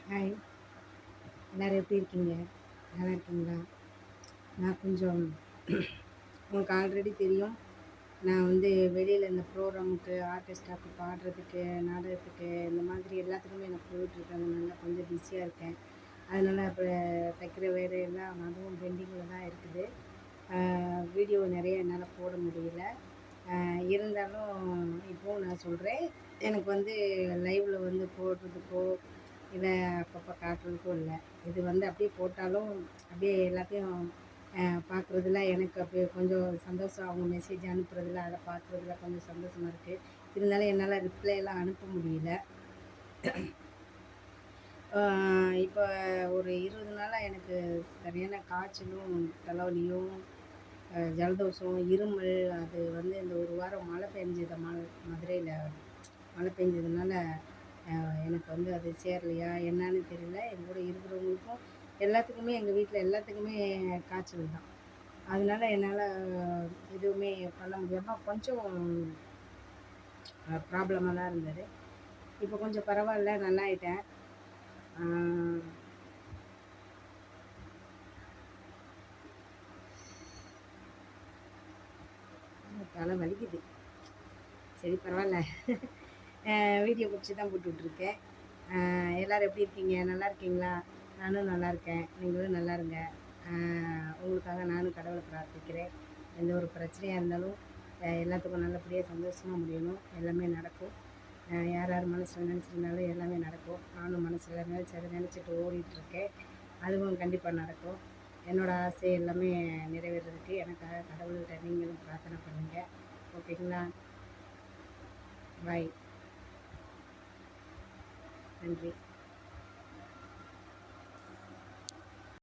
Hi, எல்லோரும் எப்படி இருக்கீங்க? நல்லா இருக்கீங்களா? நான் கொஞ்சம் உங்களுக்கு ஆல்ரெடி தெரியும். நான் வந்து வெளியில் இந்த ப்ரோக்ராமுக்கு, ஆர்கெஸ்ட்ராவுக்கு பாடுறதுக்கு, நாடகத்துக்கு இந்த மாதிரி எல்லாத்துக்குமே நான் போயிட்டுருக்கறதுனால கொஞ்சம் பிஸியாக இருக்கேன். அதனால் இப்போ தைக்கிற வேலையெல்லாம் அதுவும் பெண்டிங்கில் தான் இருக்குது. வீடியோ நிறைய என்னால் போட முடியல. இருந்தாலும் இப்போவும் நான் சொல்கிறேன், எனக்கு வந்து லைவில் வந்து போடுறதுக்கோ இல்லை அப்பப்போ காட்டுறதுக்கும் இல்லை. இது வந்து அப்படியே போட்டாலும் அப்படியே எல்லாத்தையும் பார்க்குறதுல எனக்கு அப்படியே கொஞ்சம் சந்தோஷம். அவங்க மெசேஜ் அனுப்புறதில் அதை பார்க்குறதுல கொஞ்சம் சந்தோஷமாக இருக்குது. இருந்தாலும் என்னால் ரிப்ளைலாம் அனுப்ப முடியல. இப்போ ஒரு 20 நாளாக எனக்கு சரியான காய்ச்சலும் தலைவலியும் ஜலதோஷம் இருமல். அது வந்து இந்த ஒரு வாரம் மழை பெஞ்சது. மதுரையில் மழை பெஞ்சதுனால எனக்கு வந்து அது சேரலையா என்னன்னு தெரியல. என் கூட இருக்கிறவங்களுக்கும் எல்லாத்துக்குமே, எங்கள் வீட்டில் எல்லாத்துக்குமே காய்ச்சல் தான். அதனால என்னால் எதுவுமே பண்ண முடியாமல் கொஞ்சம் ப்ராப்ளமாக தான் இருந்தது. இப்போ கொஞ்சம் பரவாயில்ல, நல்லாயிட்டேன். தலை வலிக்குது. சரி, பரவாயில்ல. வீடியோ பிடிச்சி தான் போட்டுட்ருக்கேன். எல்லோரும் எப்படி இருக்கீங்க? நல்லா இருக்கீங்களா? நானும் நல்லா இருக்கேன். நீங்களும் நல்லா இருங்க. உங்களுக்காக நானும் கடவுளை பிரார்த்திக்கிறேன். எந்த ஒரு பிரச்சனையாக இருந்தாலும் எல்லாத்துக்கும் நல்லபடியாக சந்தோஷமாக முடியணும். எல்லாமே நடக்கும். யார் யார் மனசில் நினச்சிருந்தாலும் எல்லாமே நடக்கும். நானும் மனசில் நினச்சதை நினச்சிட்டு ஓடிட்டுருக்கேன். அதுவும் கண்டிப்பாக நடக்கும். என்னோடய ஆசை எல்லாமே நிறைவேறதுக்கு எனக்காக கடவுள்கிட்ட நீங்களும் பிரார்த்தனை பண்ணுங்கள். ஓகேங்களா? பாய். நன்றி.